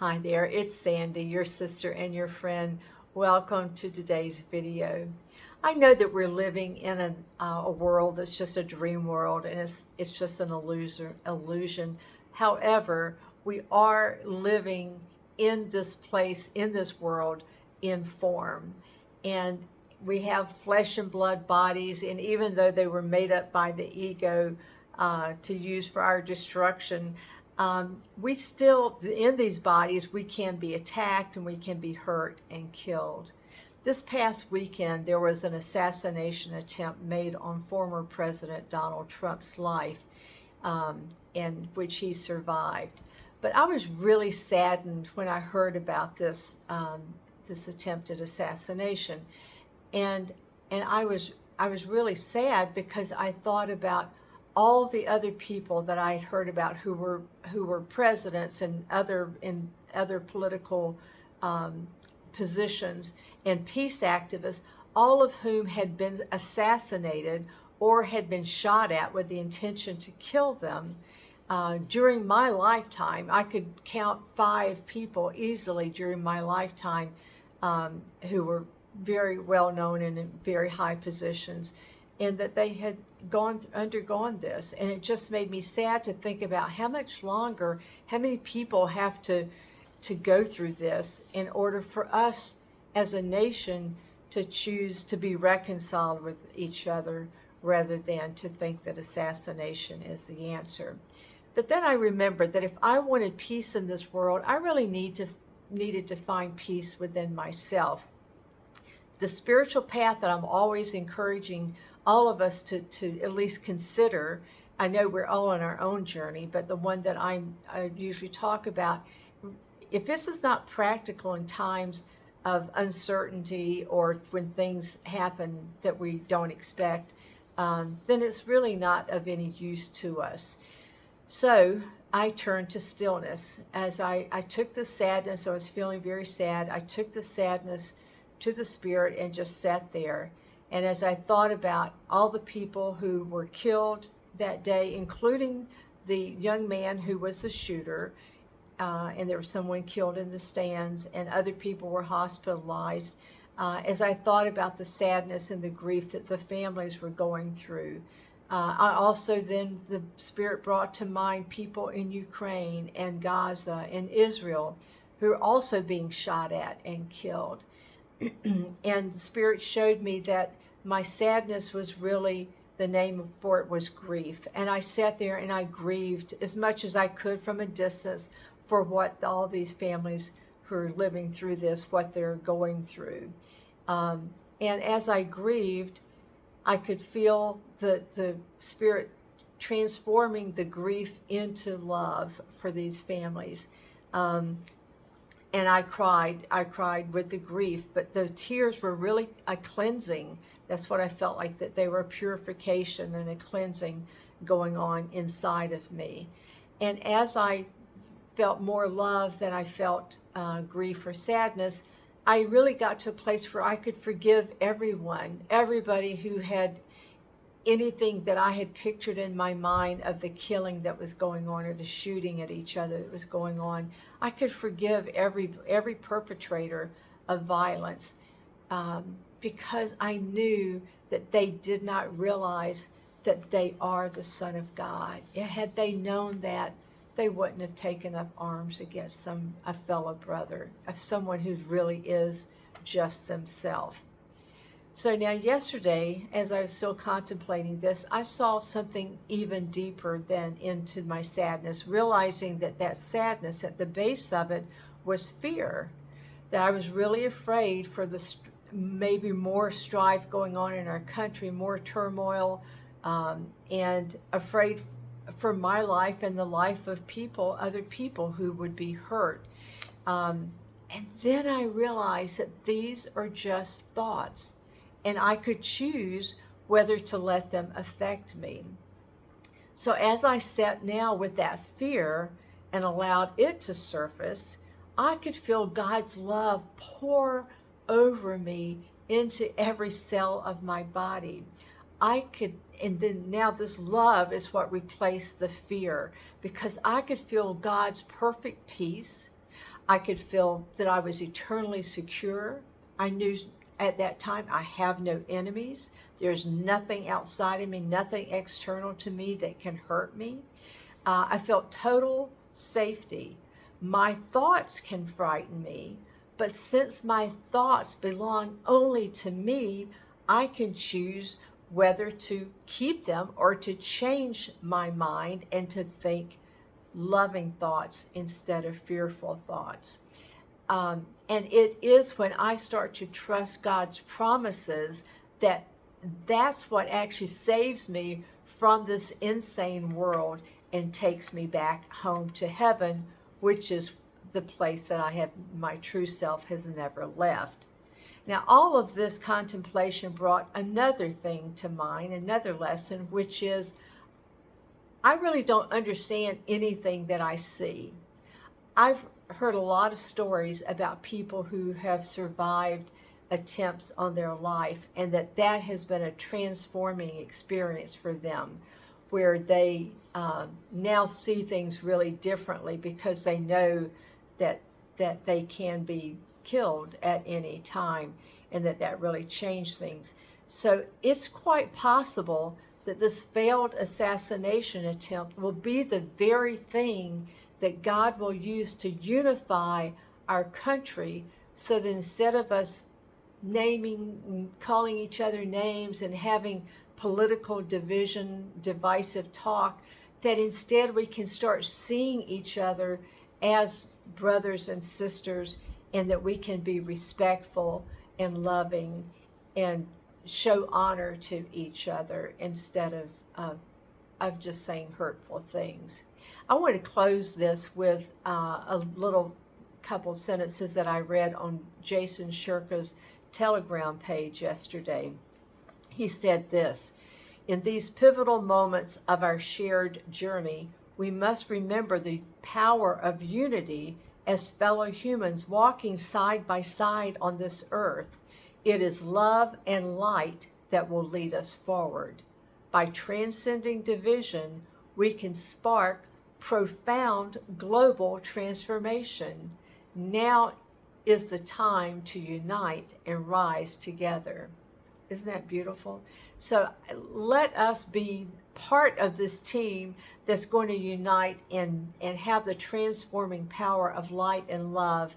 Hi there, it's Sandy, your sister and your friend. Welcome to today's video. I know that we're living in a world that's just a dream world, and it's just an illusion. However, we are living in this place, in this world, in form. And we have flesh and blood bodies, and even though they were made up by the ego to use for our destruction, we still, in these bodies, we can be attacked and we can be hurt and killed. This past weekend, there was an assassination attempt made on former President Donald Trump's life, in which he survived. But I was really saddened when I heard about this attempted assassination, and I was really sad because I thought about all the other people that I had heard about who were presidents and other political positions and peace activists, all of whom had been assassinated or had been shot at with the intention to kill them. During my lifetime, I could count 5 people easily during my lifetime who were very well known and in very high positions, and that they had undergone this. And it just made me sad to think about how much longer, how many people have to go through this in order for us as a nation to choose to be reconciled with each other rather than to think that assassination is the answer. But then I remembered that if I wanted peace in this world, I really needed to find peace within myself. The spiritual path that I'm always encouraging all of us to at least consider. I know we're all on our own journey, but the one that I usually talk about, if this is not practical in times of uncertainty or when things happen that we don't expect, then it's really not of any use to us. So I turned to stillness. As I took the sadness, I was feeling very sad, I took the sadness to the spirit and just sat there. And as I thought about all the people who were killed that day, including the young man who was the shooter, and there was someone killed in the stands, and other people were hospitalized, as I thought about the sadness and the grief that the families were going through, I also then, the Spirit brought to mind people in Ukraine and Gaza and Israel who are also being shot at and killed. And the Spirit showed me that my sadness was really, the name for it was grief. And I sat there and I grieved as much as I could from a distance for what all these families who are living through this, what they're going through. And as I grieved, I could feel the Spirit transforming the grief into love for these families. And I cried with the grief, but the tears were really a cleansing. That's what I felt like, that they were a purification and a cleansing going on inside of me. And as I felt more love than I felt grief or sadness, I really got to a place where I could forgive everyone, everybody who had anything that I had pictured in my mind of the killing that was going on or the shooting at each other that was going on. I could forgive every perpetrator of violence because I knew that they did not realize that they are the Son of God. Had they known that, they wouldn't have taken up arms against a fellow brother, of someone who really is just themselves. So now yesterday, as I was still contemplating this, I saw something even deeper than into my sadness, realizing that sadness at the base of it was fear, that I was really afraid for the maybe more strife going on in our country, more turmoil, and afraid for my life and the life of people, other people who would be hurt. And then I realized that these are just thoughts, and I could choose whether to let them affect me. So as I sat now with that fear and allowed it to surface, I could feel God's love pour over me into every cell of my body. And then now this love is what replaced the fear, because I could feel God's perfect peace. I could feel that I was eternally secure. I knew at that time I have no enemies. There's nothing outside of me, nothing external to me that can hurt me. I felt total safety. My thoughts can frighten me, but since my thoughts belong only to me, I can choose whether to keep them or to change my mind and to think loving thoughts instead of fearful thoughts. And it is when I start to trust God's promises that that's what actually saves me from this insane world and takes me back home to heaven, which is the place that I have, my true self has never left. Now, all of this contemplation brought another thing to mind, another lesson, which is I really don't understand anything that I see. I've heard a lot of stories about people who have survived attempts on their life, and that has been a transforming experience for them, where they now see things really differently because they know that they can be killed at any time, and that really changed things. So it's quite possible that this failed assassination attempt will be the very thing that God will use to unify our country, so that instead of us naming, calling each other names and having political division, divisive talk, that instead we can start seeing each other as brothers and sisters, and that we can be respectful and loving and show honor to each other instead of just saying hurtful things. I want to close this with a little couple sentences that I read on Jason Shurka's Telegram page yesterday. He said this: "In these pivotal moments of our shared journey, we must remember the power of unity as fellow humans walking side by side on this earth. It is love and light that will lead us forward. By transcending division, we can spark profound global transformation. Now is the time to unite and rise together." Isn't that beautiful? So let us be part of this team that's going to unite and have the transforming power of light and love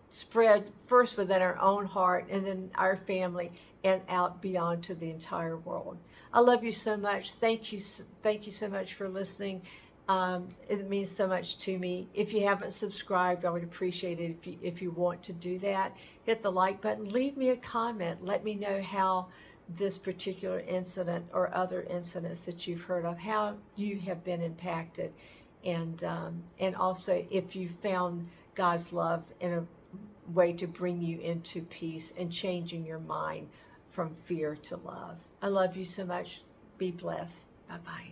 spread first within our own heart and then our family and out beyond to the entire world. I love you so much. Thank you so much for listening. It means so much to me. If you haven't subscribed, I would appreciate it if you want to do that. Hit the like button. Leave me a comment. Let me know how this particular incident or other incidents that you've heard of, how you have been impacted, and also if you found God's love in a way to bring you into peace and changing your mind from fear to love. I love you so much. Be blessed. Bye-bye.